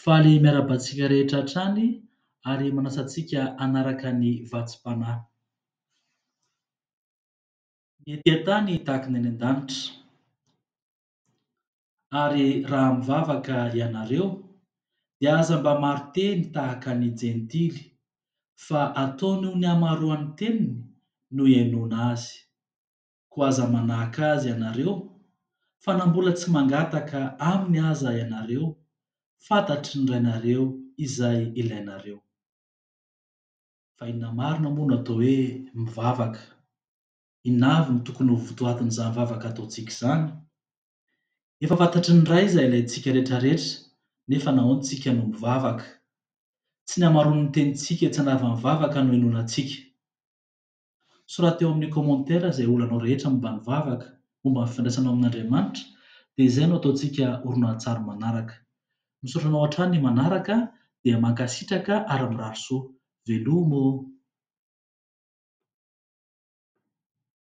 Faly miarabantsika rehetra hatrany ary manasa antsika hanaraka ny vatsim-panahy. Ny etỳ antany tahaka ny any an-danitra. Ary raha mivavaka ianareo dia aza mba maro teny tahaka ny jentily, fa ataonao ny hamaroan'ny teniny no hiainoana azy. Koa aza manahaka azy ianareo fa na mbola tsy mangataka aminy aza ianareo, fantatry ny rainareo izay ilainareo. Fa inona marina moa no atao hoe mivavaka? Inona avy no tokony ho votoatin'izany vavaka ataontsika izany? Efa fantatry ny ray izay ilaintsika rehetra rehetra, nefa nahoana isika no mivavaka? Tsy ny hamaroan'ny tenintsika tsy hanavy mivavaka no hinoana antsika. Sorateo amin'ny komantera izay olanao rehetra momba ny vavaka, momba ny fifandraisanao amin'Andriamanitra, dia izay no ataontsika horonan-tsary manaraka. Misaotra anao hatrany ny manaraka dia mankasitraka ary mirary soa. Velomo!